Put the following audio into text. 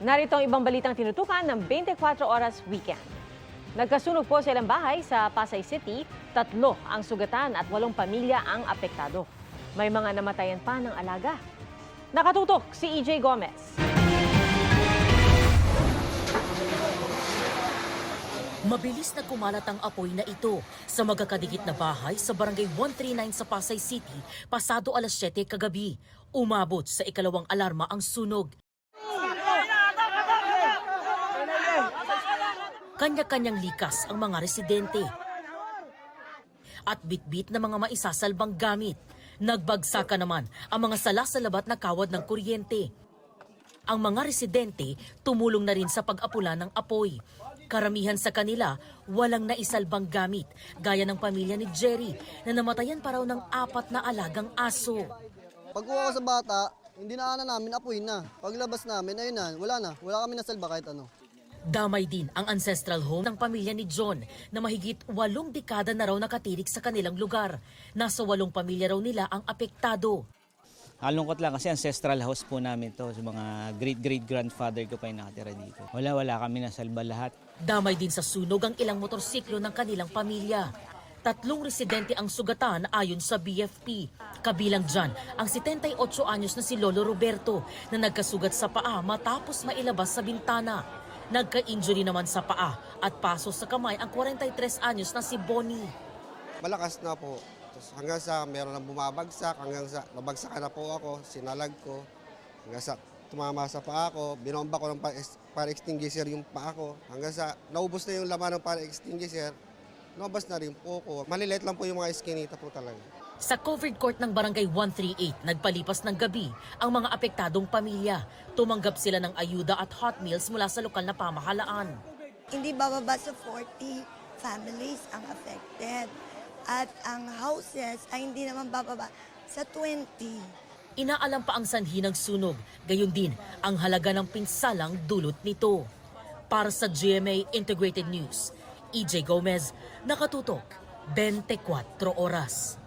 Narito ang ibang balitang tinutukan ng 24 Oras Weekend. Nagkasunog po sa ilang bahay sa Pasay City, 3 ang sugatan at 8 pamilya ang apektado. May mga namatayan pa ng alaga. Nakatutok si EJ Gomez. Mabilis na kumalat ang apoy na ito sa magkakadikit na bahay sa Barangay 139 sa Pasay City pasado alas 7 kagabi. Umabot sa ikalawang alarma ang sunog. Kanya-kanyang likas ang mga residente at bitbit na mga maisasalbang gamit. Nagbagsakan naman ang mga sala-salabat na kawad ng kuryente. Ang mga residente tumulong na rin sa pag-apula ng apoy. Karamihan sa kanila walang naisalbang gamit, gaya ng pamilya ni Jerry na namatayan pa raw ng 4 na alagang aso. Pagkuha ko sa bata, hindi na namin apoy na. Paglabas namin, ayun na, wala kami nasalba kahit ano. Damay din ang ancestral home ng pamilya ni John na mahigit 8 dekada na raw nakatirik sa kanilang lugar. Nasa 8 pamilya raw nila ang apektado. Nalungkot lang kasi ancestral house po namin to. Sa mga great-great-grandfather ko pa yung nakatira dito. Wala kami nasalba lahat. Damay din sa sunog ang ilang motorsiklo ng kanilang pamilya. 3 residente ang sugatan ayon sa BFP. Kabilang dyan ang 78 anyos na si Lolo Roberto na nagkasugat sa paa matapos mailabas sa bintana. Nagka-injury naman sa paa at paso sa kamay ang 43 anyos na si Bonnie. Malakas na po. Hanggang sa meron nang bumabagsak, hanggang sa nabagsakan na po ako, sinalag ko, hanggang sa tumama sa paa ko, binomba ko ng fire extinguisher yung paa ko, hanggang sa naubos na yung laman ng fire extinguisher, naubos na rin po ko. Malilit lang po yung mga iskinita po talaga. Sa covered court ng Barangay 138, nagpalipas ng gabi ang mga apektadong pamilya. Tumanggap sila ng ayuda at hot meals mula sa lokal na pamahalaan. Hindi bababa sa 40 families ang affected. At ang houses ay hindi naman bababa sa 20. Inaalam pa ang sanhi ng sunog, gayon din ang halaga ng pinsalang dulot nito. Para sa GMA Integrated News, EJ Gomez, nakatutok, 24 Oras.